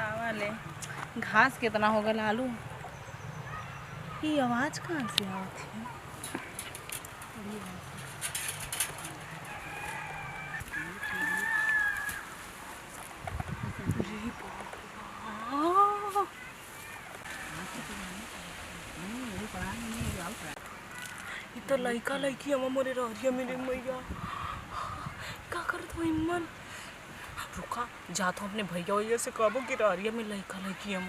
बतावा ले घास कितना हो गया आलू। ये आवाज कहाँ से आती है? ये तो लड़का लड़की हम मोरे रहिया मेरे मैया का करत हो इमन। रुका जात हूँ अपने भैया भैया से कहबो कि रहिया में लड़का लड़की हम।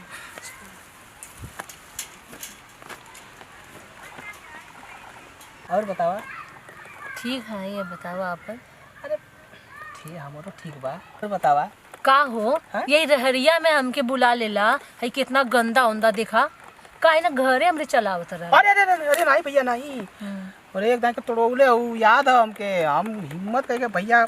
और बतावा। ठीक है ये बतावा आप। अरे ठीक हमारो ठीक बा। और बतावा का हो यही रहरिया में हमके बुला लेला है कितना गंदा उंदा देखा का है ना घरे हमरे चलावत रहा। अरे अरे अरे अरे नहीं भैया नहीं। और एक दाई के तोड़ौले हो याद है हमके। हम हिम्मत करके भैया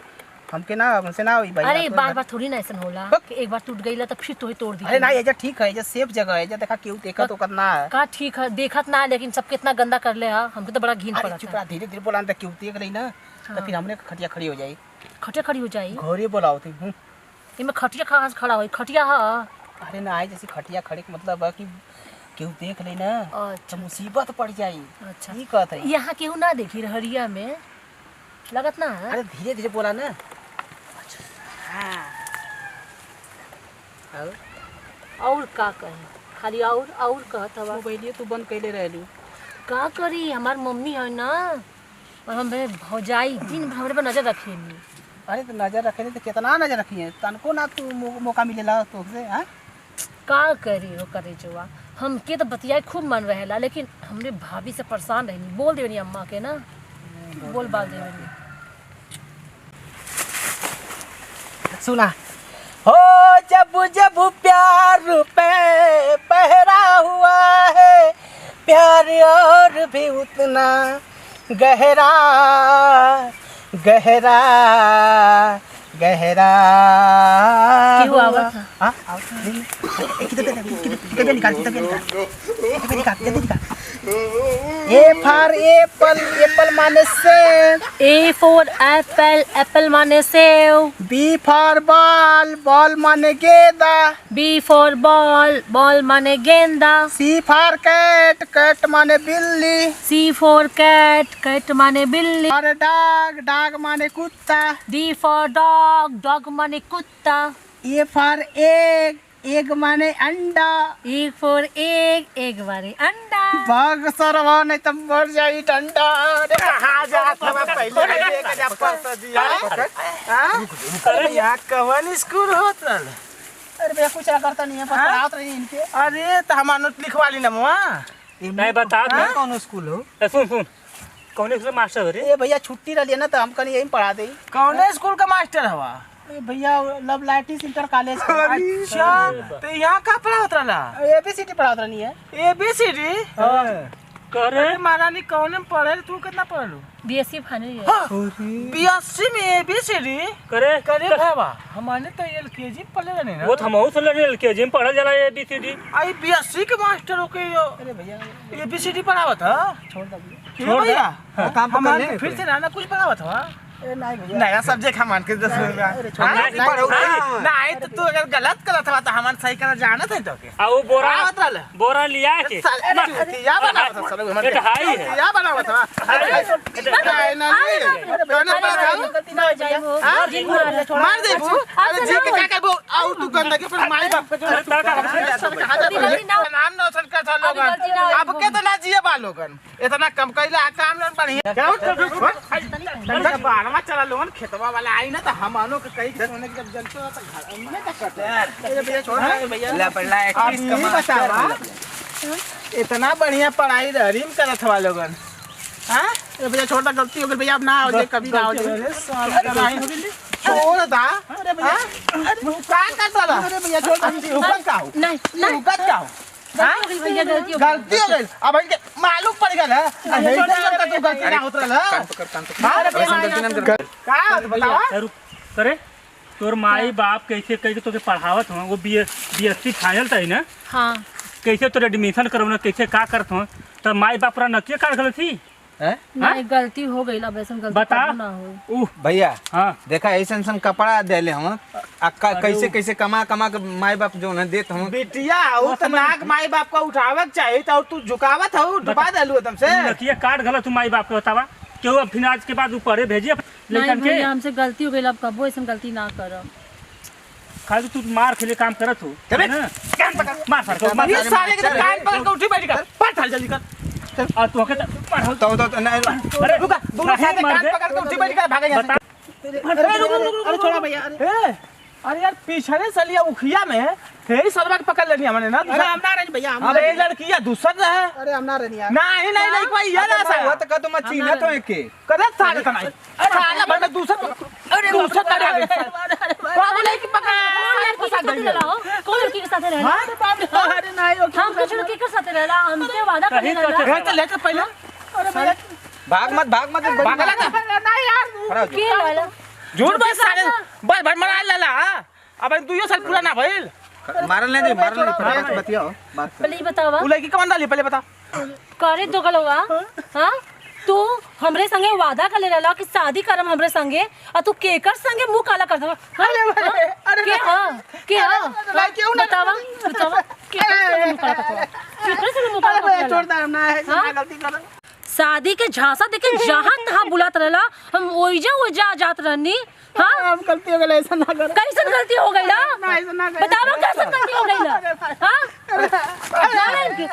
हमके ना हमसे ना हुई भैया। अरे बार बार थोड़ी ना ऐसा होला कि एक बार टूट गईला तो फिर तो ही तोड़ दी। अरे नहीं एजा ठीक है एजा सेफ जगह है एजा देखा क्यों देखा तो करना है का ठीक है देखत ना लेकिन सब कितना गंदा कर ले हा हमके तो बड़ा घिन पड़ा। चुप रहा धीरे धीरे बोला क्यों देख रही ना तो फिर हमने खटिया खड़ी हो जाई। खटिया खड़ी हो जाई घरे बोलाओ थी इमे खटिया कहाँ से खड़ा होई खटिया हा। अरे ना आई जैसे खटिया खड़े के मतलब है कि क्यों देख ले ना तो मुसीबत पड़ जाई। अच्छा ये कहत है यहाँ केहू ना देखी रहरिया में लगत ना। अरे धीरे धीरे बोला ना। और का कही खाली और कहत हवा मोबाइल तू बंद कैले रहलू का करी हमार मम्मी है ना और हम भौजाई दिन भर हमरे पर नजर रखेली। अरे तो नजर रखे तो कितना नजर रखी है तनको ना तू मौका मिलेला तो से हां का करी वो करे जुआ हमके तो बतियाई खूब मन रहेला लेकिन हमरे भाभी से परेशान रहनी बोल देवनी अम्मा के ना बोल बाल देवनी। सुना हो जब जब प्यार पे पहरा हुआ है प्यार और भी उतना गहरा गहरा गहरा क्यों आवत है? हां किधर निकाल ए फॉर एप्पल माने सेब। ए फॉर एप्पल एप्पल माने सेव। बी फॉर बॉल माने गेंदा। बी फॉर बॉल माने गेंदा। सी फॉर कैट माने बिल्ली। सी फॉर कैट माने बिल्ली। और डॉग माने कुत्ता। डी फॉर डॉग माने कुत्ता। ए फॉर एग माने अंडा। ए फॉर एग माने अंडा। भाग सरवा नहीं तो मर जाई ठंडा। कहां जात हम पहले लेके जा पास दिया। हां यहां कवन स्कूल होत रहल। अरे भैया कुछ ना करता नहीं है पढ़ात रही इनके। अरे तो हम नोट लिखवा ली ना मुआ नहीं बता ना कौन स्कूल हो। सुन कौन स्कूल मास्टर रे। ए भैया छुट्टी रही ना तो हम कहीं यहीं पढ़ा दे। कौन स्कूल का मास्टर हवा। भैया लव लाइटिस इंटर कॉलेज। अच्छा तो यहाँ का पढ़ावत रहला। एबीसीडी पढ़ावत रहनी है। एबीसीडी करे महारानी कौन में पढ़े तू कितना पढ़लू। BSc final year. बीएससी में एबीसीडी करे भावा हमारे तो एलकेजी पढ़ले रहनी ना। वो हमहू से एलकेजी में पढ़ल जाला एबीसीडी। आई बीएससी के मास्टर होके अरे भैया एबीसीडी पढ़ावत है। छोड़ दे छोड़ भैया काम पकड़ ले फिर से ना कुछ पढ़ावत है। नहीं भैया नया सब्जेक्ट हमान के 10 रुपया नहीं तो तू अगर गलत करत हवा तो हमार सही कर जानत है तो के आ वो आवत रहल बोरा लिया के या बनावत है चलो हमारे हाई है या बनावत है नहीं मार दे बू अरे जी के का करबो आउ तू गंदा के फिर माई बाप के नाम न सन का था लोगन अब के तो ना जिए बा लोगन इतना कम कइला काम लोन बढ़िया क्या बारवा चला लोगन खेतवा वाला आई ना तो हमानो के कई सोने के जब जलते हो तो घर में का करते हैं। भैया छोड़ भैया ला पढ़ला एटलीस्ट कमा बतावा इतना बढ़िया पढ़ाई रहीम करत हवा लोगन। हां ए भैया छोड़ दा गलती हो गई भैया अब ना हो जाए कभी ना हो जाए साल कराई हो गई छोड़ दा। अरे भैया का करता ला। अरे भैया छोड़ दा ऊपर का हो नहीं ऊपर का हो भैया गलती हो गई अब इनके मालूम पड़ गया है तू गलती ना होत रहल का बतावा करे तोर माई बाप कैसे कैसे तोके पढ़ावत हो वो बीएससी फाइनल था ना। हाँ कैसे तोर एडमिशन करवना कैसे का करत हो तो माई बाप पूरा नकिया काट गल थी नहीं गलती हो गई अब ऐसा गलती बता। कबो ना हो। भैया हाँ देखा ऐसा ऐसा कपड़ा देले हम कैसे कैसे कमा कमा के माई बाप जो न देत हम बिटिया हो त नाक माई बाप का उठावक चाहिए तो तू झुकावत हो डुबा देलू एकदम से लड़किया काट गलत तुम माई बाप के बतावा क्यों अब फिर आज के बाद ऊपर भेजिए नहीं लेकिन के भैया हमसे गलती हो गई अब कबो ऐसा गलती ना करो। खाली तू मार खेले काम करत हो चले। ना? मार सर को मार ये साले के तो कान पकड़ के उठी बैठ कर पट हल जल्दी कर और तू के पढ़ो तो नहीं अरे रुका दोनों साथ कान पकड़ के उठी बैठ कर भागे यहां बता से अरे छोड़ा भैया अरे यार पिछड़े सलिया उखिया में हे सरवा के पकड़ लेनी हमने ना अरे हम ना रही भैया अरे लड़कियां दूसर है अरे हम ना रही नहीं नहीं नहीं कोई ये ना सा वो तो का तुम चीना तो एक करे साले का नहीं साला बंदा दूसर अरे दूसर करे बाबू नहीं कि पकड़ कौन लड़की के साथ रहला? अरे नहीं हम कुछ लड़की के साथ रहला हमसे वादा कर कहीं रहला। तो- घर से लेकर पहले भाग मत भागला नहीं यार के रहला? झूठ बस साले बस भर मरा लेला अब 2 साल पूरा ना भइल मारल नहीं फिर बतियाओ बात पहले ये बतावा उ लड़की कौन डाली पहले बता करे दो गलवा हां तू हमरे संगे वादा कर ले रहला कि शादी करम हमरे संगे और तू केकर संगे मुंह काला कर दो अरे के हां बतावा केकर संगे मुंह काला कर केकर संगे मुंह काला कर छोड़ दे ना है गलती कर शादी के झांसा देके जहां तहां बुलात रहला हम ओइजा जात रहनी हां हम गलती हो गई ऐसा ना कर कैसन गलती हो गई ना ऐसा ना कर बतावा कैसन गलती हो गई ना हां जाने इनके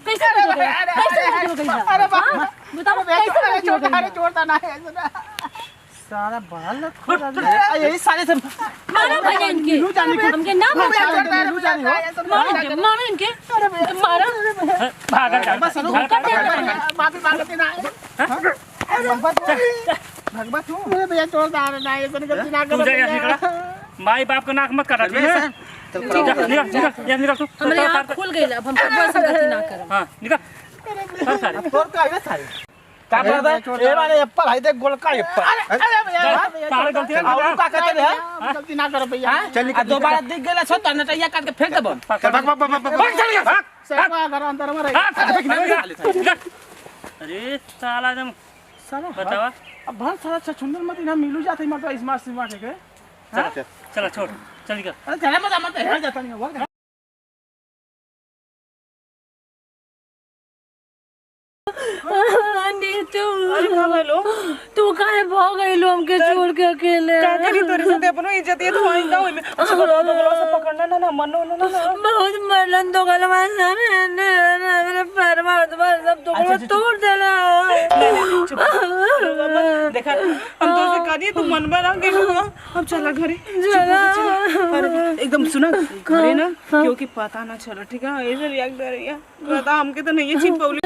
कैसन गलती हो गई कैसन गलती हो गई ना अरे हाँ? बतावा कैसन गलती हो गई ना? छोड़ता ना है ऐसा सारा बाल खोल यही साले से मारो भैया इनके हमके ना मारो इनके मारो भागा माफी मांगते ना भगवा तू भैया छोड़ दे ना ऐसा गलती ना तू जा यहाँ निकला माई बाप का नाक मत करा तू निकल तू हमारे आँख खुल गई अब हम कभी ऐसी गलती ना करें। हाँ निकल सारे तोर का है सारे का कर दे ए वाले एप्पल है देख गोल का एप्पल अरे भैया सारे गलती और का कहते हैं गलती ना करो भैया चल दोबारा दिख गेला सो त नटैया काट के फेंक देबो भाग चल गया सेवा घर अंदर में रह अरे साला एकदम साला बतावा अब बहुत सारा छछुंदर मत ना मिलू जाते मत स्मार्ट स्मार्ट के चला छोड़ चल निकल अरे चला मत हेर जाता नहीं हुआ तू काहे भाग गइलो हमके छोड़ के अकेले का करी तोरे साथे अपनो इज्जत ये तो आइंदा होई में अच्छा तो गलो से पकड़ना ना मनो ना बहुत मरलन तो गलवा सामने मेरे पैर मार सब तो गलवा तोड़ देला देखा हम तो से करी तू मन बना के अब चला घरे अरे एकदम सुना घरे ना क्योंकि पता ना चला ठीक है ऐसे रिएक्ट कर रही है पता हमके तो नहीं है छिपौली